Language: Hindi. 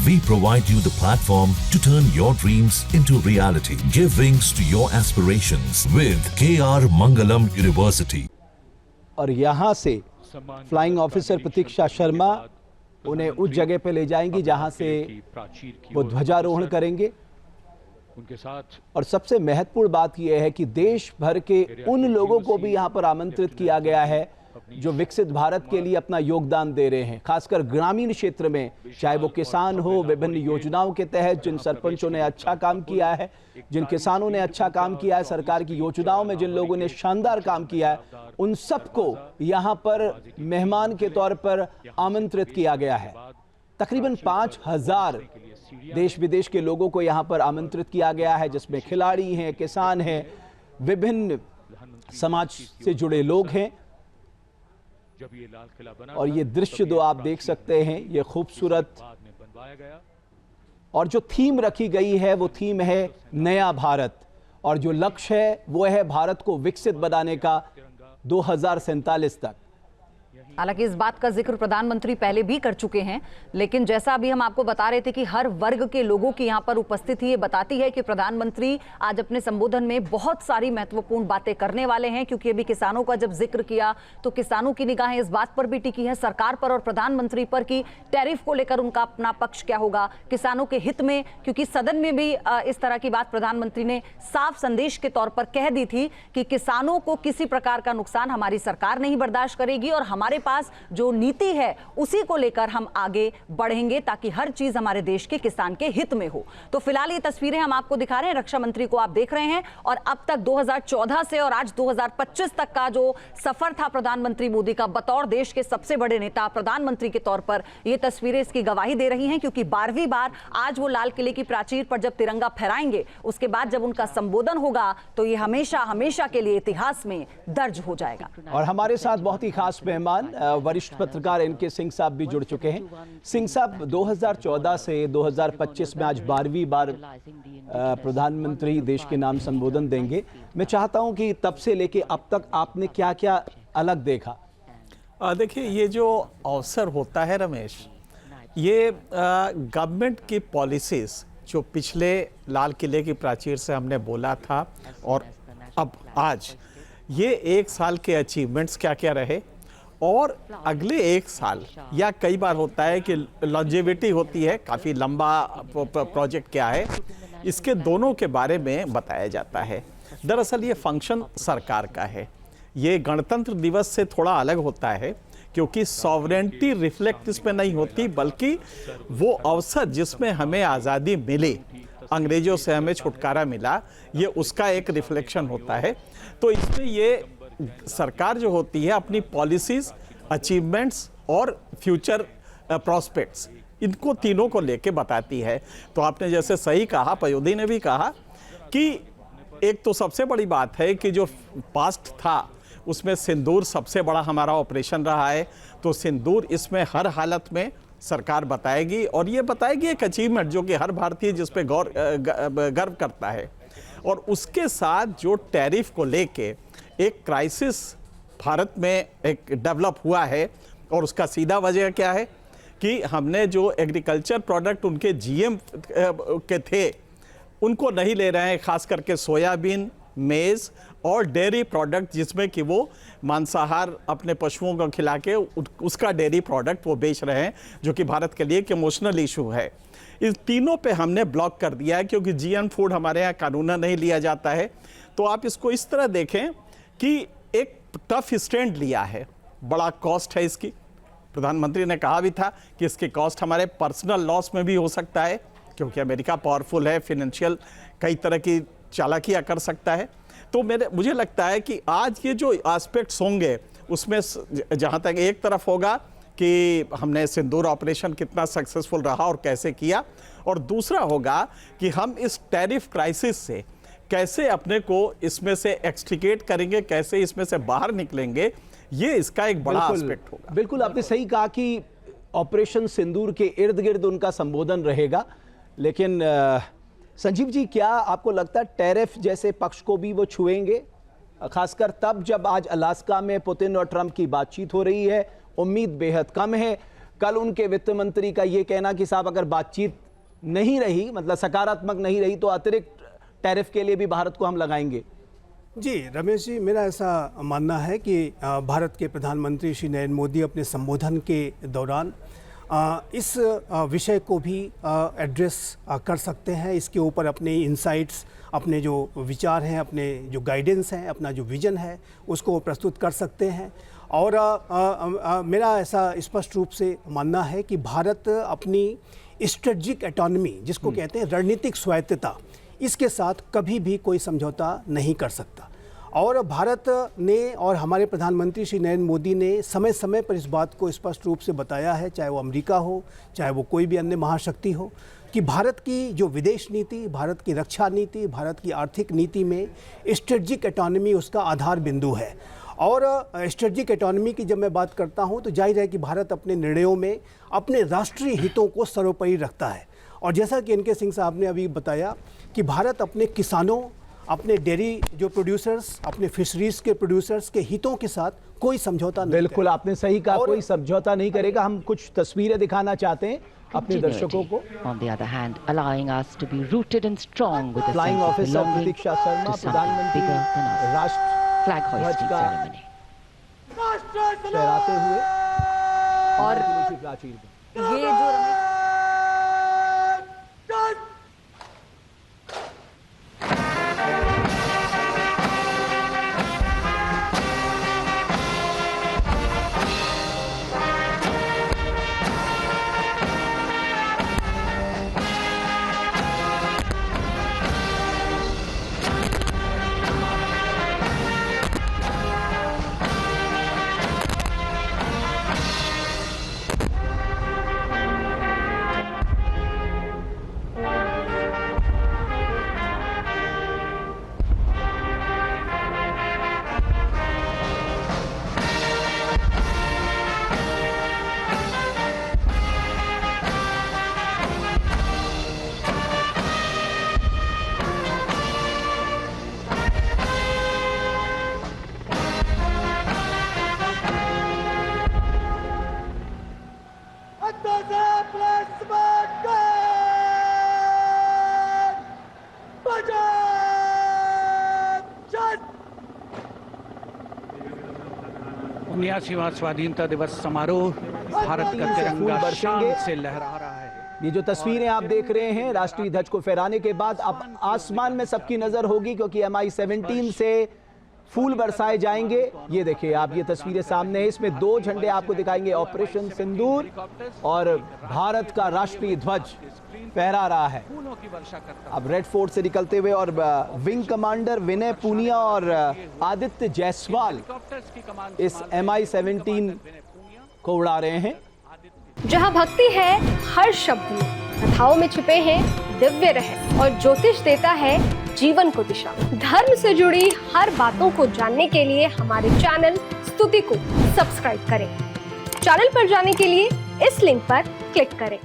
We provide you the platform to turn your dreams into reality. Give wings to your aspirations with KR Mangalam University. और यहाँ से फ्लाइंग ऑफिसर प्रतीक्षा शर्मा उन्हें उस जगह पे ले जाएंगी जहाँ से वो ध्वजारोहण करेंगे। उनके साथ और सबसे महत्वपूर्ण बात यह है कि देश भर के उन लोगों को भी यहाँ पर आमंत्रित किया गया है जो विकसित भारत के लिए अपना योगदान दे रहे हैं, खासकर ग्रामीण क्षेत्र में, चाहे वो किसान हो। विभिन्न योजनाओं के तहत जिन सरपंचों ने अच्छा काम किया है, जिन किसानों ने अच्छा काम किया है, सरकार की योजनाओं में जिन लोगों ने शानदार काम किया है, उन सबको यहाँ पर मेहमान के तौर पर आमंत्रित किया गया है। तकरीबन 5000 देश विदेश के लोगों को यहाँ पर आमंत्रित किया गया है, जिसमें खिलाड़ी हैं, किसान हैं, विभिन्न समाज से जुड़े लोग हैं। और ये दृश्य जो आप देख सकते हैं, ये खूबसूरत, और जो थीम रखी गई है वो थीम है नया भारत, और जो लक्ष्य है वो है भारत को विकसित बनाने का 2047 तक। हालांकि इस बात का जिक्र प्रधानमंत्री पहले भी कर चुके हैं, लेकिन जैसा अभी हम आपको बता रहे थे कि हर वर्ग के लोगों की यहाँ पर उपस्थिति ये बताती है कि प्रधानमंत्री आज अपने संबोधन में बहुत सारी महत्वपूर्ण बातें करने वाले हैं। क्योंकि अभी किसानों का जब जिक्र किया तो किसानों की निगाहें इस बात पर भी टिकी है, सरकार पर और प्रधानमंत्री पर, कि टैरिफ को लेकर उनका अपना पक्ष क्या होगा किसानों के हित में। क्योंकि सदन में भी इस तरह की बात प्रधानमंत्री ने साफ संदेश के तौर पर कह दी थी कि किसानों को किसी प्रकार का नुकसान हमारी सरकार नहीं बर्दाश्त करेगी, और हमारे पास जो नीति है उसी को लेकर हम आगे बढ़ेंगे ताकि हर चीज हमारे देश के किसान के हित में हो। तो फिलहाल ये तस्वीरें हम आपको दिखा रहे हैं, रक्षा मंत्री को आप देख रहे हैं। और अब तक 2014 से और आज 2025 तक का जो सफर था प्रधानमंत्री मोदी का बतौर देश के सबसे बड़े नेता, प्रधानमंत्री के तौर पर, ये तस्वीरें इसकी गवाही दे रही हैं। क्योंकि 12वीं बार आज वो लाल किले की प्राचीर पर जब तिरंगा फहराएंगे, उसके बाद जब उनका संबोधन होगा तो ये हमेशा हमेशा के लिए इतिहास में दर्ज हो जाएगा। और हमारे साथ बहुत ही खास मेहमान वरिष्ठ पत्रकार एनके सिंह साहब भी जुड़ चुके हैं। सिंह साहब, 2014 से 2025 में आज 12वीं बार प्रधानमंत्री देश के नाम संबोधन देंगे। मैं चाहता हूं कि तब से लेके अब तक आपने क्या क्या अलग देखा? देखिए, ये जो अवसर होता है रमेश, ये गवर्नमेंट की पॉलिसीज जो पिछले लाल किले की प्राचीर से हमने बोला था, और अब आज ये एक साल के अचीवमेंट्स क्या क्या रहे, और अगले एक साल, या कई बार होता है कि लॉन्जेविटी होती है, काफ़ी लंबा प्रोजेक्ट क्या है, इसके दोनों के बारे में बताया जाता है। दरअसल ये फंक्शन सरकार का है। ये गणतंत्र दिवस से थोड़ा अलग होता है क्योंकि सॉवरेंटी रिफ्लेक्ट इसमें नहीं होती, बल्कि वो अवसर जिसमें हमें आज़ादी मिली, अंग्रेजों से हमें छुटकारा मिला, ये उसका एक रिफ्लेक्शन होता है। तो इसमें ये सरकार जो होती है अपनी पॉलिसीज, अचीवमेंट्स और फ्यूचर प्रॉस्पेक्ट्स, इनको तीनों को लेके बताती है। तो आपने जैसे सही कहा, पयोधी ने भी कहा कि एक तो सबसे बड़ी बात है कि जो पास्ट था उसमें सिंदूर सबसे बड़ा हमारा ऑपरेशन रहा है। तो सिंदूर इसमें हर हालत में सरकार बताएगी, और ये बताएगी एक अचीवमेंट जो कि हर भारतीय जिस पे गर्व करता है। और उसके साथ जो टैरिफ को लेके एक क्राइसिस भारत में एक डेवलप हुआ है, और उसका सीधा वजह क्या है कि हमने जो एग्रीकल्चर प्रोडक्ट उनके जीएम के थे उनको नहीं ले रहे हैं, खास करके सोयाबीन, मेज़ और डेयरी प्रोडक्ट, जिसमें कि वो मांसाहार अपने पशुओं को खिला के उसका डेयरी प्रोडक्ट वो बेच रहे हैं, जो कि भारत के लिए एक इमोशनल इशू है। इस तीनों पे हमने ब्लॉक कर दिया है क्योंकि जीएम फूड हमारे यहाँ कानूनन नहीं लिया जाता है। तो आप इसको इस तरह देखें कि एक टफ स्टैंड लिया है, बड़ा कॉस्ट है इसकी। प्रधानमंत्री ने कहा भी था कि इसकी कॉस्ट हमारे पर्सनल लॉस में भी हो सकता है, क्योंकि अमेरिका पावरफुल है, फाइनेंशियल कई तरह की चालाकियाँ कर सकता है। तो मुझे लगता है कि आज ये जो एस्पेक्ट्स होंगे उसमें जहाँ तक एक तरफ होगा कि हमने सिंदूर ऑपरेशन कितना सक्सेसफुल रहा और कैसे किया, और दूसरा होगा कि हम इस टैरिफ क्राइसिस से कैसे अपने को इसमें से एक्सट्रिकेट करेंगे, कैसे इसमें से बाहर निकलेंगे, ये इसका एक बड़ा एस्पेक्ट होगा। बिल्कुल आपने सही कहा कि ऑपरेशन सिंदूर के इर्द गिर्द उनका संबोधन रहेगा। लेकिन संजीव जी, क्या आपको लगता है टैरिफ जैसे पक्ष को भी वो छुएंगे, खासकर तब जब आज अलास्का में पुतिन और ट्रंप की बातचीत हो रही है? उम्मीद बेहद कम है। कल उनके वित्त मंत्री का ये कहना कि साहब अगर बातचीत नहीं रही, मतलब सकारात्मक नहीं रही, तो अतिरिक्त टैरिफ के लिए भी भारत को हम लगाएंगे। जी रमेश जी, मेरा ऐसा मानना है कि भारत के प्रधानमंत्री श्री नरेंद्र मोदी अपने संबोधन के दौरान इस विषय को भी एड्रेस कर सकते हैं। इसके ऊपर अपने इंसाइट्स, अपने जो विचार हैं, अपने जो गाइडेंस हैं, अपना जो विजन है, उसको प्रस्तुत कर सकते हैं। और मेरा ऐसा स्पष्ट रूप से मानना है कि भारत अपनी स्ट्रेटजिक ऑटोनॉमी, जिसको कहते हैं रणनीतिक स्वायत्तता, इसके साथ कभी भी कोई समझौता नहीं कर सकता। और भारत ने और हमारे प्रधानमंत्री श्री नरेंद्र मोदी ने समय समय पर इस बात को स्पष्ट रूप से बताया है, चाहे वो अमेरिका हो, चाहे वो कोई भी अन्य महाशक्ति हो, कि भारत की जो विदेश नीति, भारत की रक्षा नीति, भारत की आर्थिक नीति में स्ट्रेटजिक ऑटोनॉमी उसका आधार बिंदु है। और स्ट्रेटजिक ऑटोनॉमी की जब मैं बात करता हूं तो जाहिर है कि भारत अपने निर्णयों में अपने राष्ट्रीय हितों को सर्वोपरि रखता है। और जैसा कि एनके सिंह साहब ने अभी बताया कि भारत अपने किसानों, अपने डेयरी जो प्रोड्यूसर्स, अपने फिशरीज के प्रोड्यूसर्स के हितों के साथ कोई समझौता नहीं बिल्कुल करेगा। आपने सही कहा, कोई समझौता नहीं करेगा। हम कुछ तस्वीरें दिखाना चाहते हैं अपने दर्शकों को। On the other hand, allowing us to be rooted and strong with a flying sense of officer belonging Pratiksha Sharma, to something प्रधानमंत्री bigger than us. राष्ट्र Flag hoisting का ceremony. फहराते हुए और प्राचीर ये जो रमेश उन्यासीवां स्वाधीनता दिवस समारोह, भारत का तिरंगा शान से लहरा रहा है। ये जो तस्वीरें आप देख रहे हैं राष्ट्रीय ध्वज को फहराने के बाद अब आसमान में सबकी नजर होगी, क्योंकि MI-17 से फूल बरसाए जाएंगे। ये देखिए आप, ये तस्वीरें सामने है, इसमें 2 झंडे आपको दिखाएंगे, ऑपरेशन सिंदूर और भारत का राष्ट्रीय ध्वज फहरा रहा है। अब रेड फोर्ट से निकलते हुए और विंग कमांडर विनय पूनिया और आदित्य जायसवाल इस MI-17 को उड़ा रहे हैं। जहाँ भक्ति है हर शब्द में, कथाओं में छिपे हैं दिव्य रहस्य और ज्योतिष देता है जीवन को दिशा। धर्म से जुड़ी हर बातों को जानने के लिए हमारे चैनल स्तुति को सब्सक्राइब करें। चैनल पर जाने के लिए इस लिंक पर क्लिक करें।